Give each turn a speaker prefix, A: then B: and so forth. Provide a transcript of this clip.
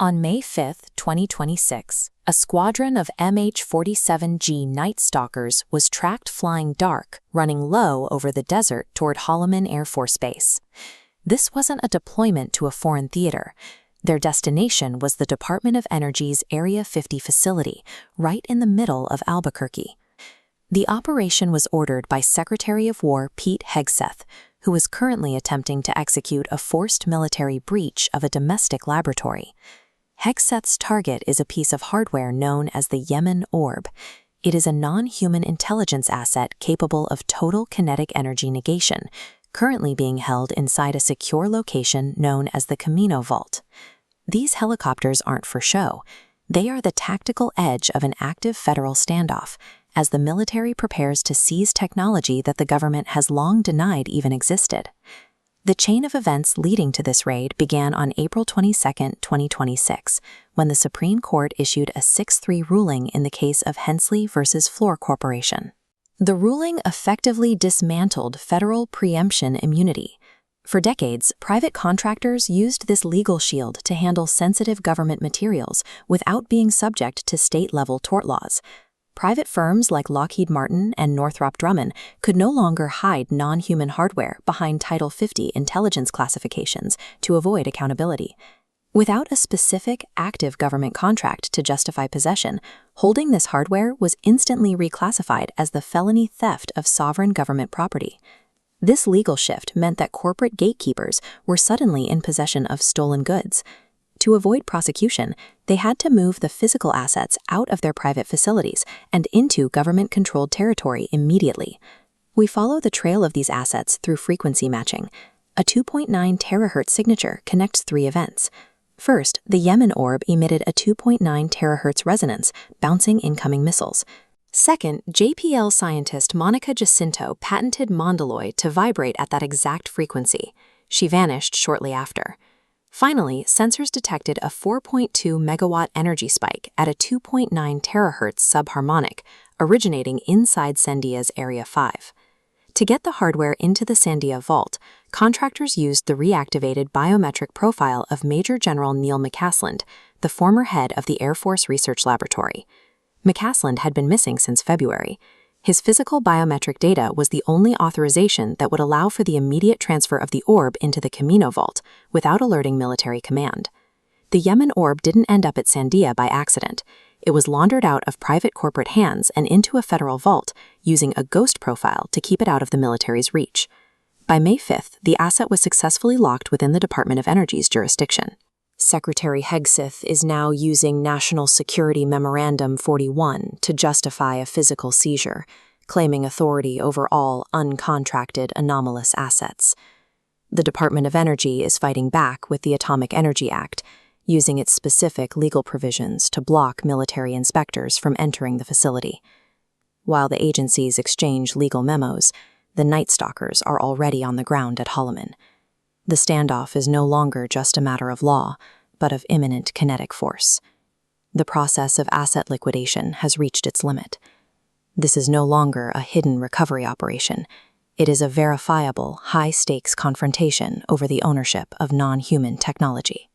A: On May 5, 2026, a squadron of MH-47G Night Stalkers was tracked flying dark, running low over the desert toward Coleman Air Force Base. This wasn't a deployment to a foreign theater. Their destination was the Department of Energy's Area 50 facility, right in the middle of Albuquerque. The operation was ordered by Secretary of War Pete Hegseth, who is currently attempting to execute a forced military breach of a domestic laboratory. Hegseth's target is a piece of hardware known as the Yemen Orb. It is a non-human intelligence asset capable of total kinetic energy negation, currently being held inside a secure location known as the Yemen Vault. These helicopters aren't for show. They are the tactical edge of an active federal standoff, as the military prepares to seize technology that the government has long denied even existed. The chain of events leading to this raid began on April 22, 2026, when the Supreme Court issued a 6-3 ruling in the case of Hensley v. Fluor Corporation. The ruling effectively dismantled federal preemption immunity. For decades, private contractors used this legal shield to handle sensitive government materials without being subject to state-level tort laws. Private firms like Lockheed Martin and Northrop Grumman could no longer hide non-human hardware behind Title 50 intelligence classifications to avoid accountability. Without a specific, active government contract to justify possession, holding this hardware was instantly reclassified as the felony theft of sovereign government property. This legal shift meant that corporate gatekeepers were suddenly in possession of stolen goods. To avoid prosecution, they had to move the physical assets out of their private facilities and into government-controlled territory immediately. We follow the trail of these assets through frequency matching. A 2.9 terahertz signature connects 3 events. First, the Yemen Orb emitted a 2.9 terahertz resonance, bouncing incoming missiles. Second, JPL scientist Monica Jacinto patented Mondaloid to vibrate at that exact frequency. She vanished shortly after. Finally, sensors detected a 4.2 megawatt energy spike at a 2.9 terahertz subharmonic, originating inside Sandia's Area 5. To get the hardware into the Sandia Vault, contractors used the reactivated biometric profile of Major General Neil McCasland, the former head of the Air Force Research Laboratory. McCasland had been missing since February. His physical biometric data was the only authorization that would allow for the immediate transfer of the orb into the Yemen Vault without alerting military command. The Yemen Orb didn't end up at Sandia by accident. It was laundered out of private corporate hands and into a federal vault using a ghost profile to keep it out of the military's reach. By May 5th, the asset was successfully locked within the Department of Energy's jurisdiction. Secretary Hegseth is now using National Security Memorandum 41 to justify a physical seizure, claiming authority over all uncontracted anomalous assets. The Department of Energy is fighting back with the Atomic Energy Act, using its specific legal provisions to block military inspectors from entering the facility. While the agencies exchange legal memos, the Night Stalkers are already on the ground at Coleman. The standoff is no longer just a matter of law, but of imminent kinetic force. The process of asset liquidation has reached its limit. This is no longer a hidden recovery operation. It is a verifiable, high-stakes confrontation over the ownership of non-human technology.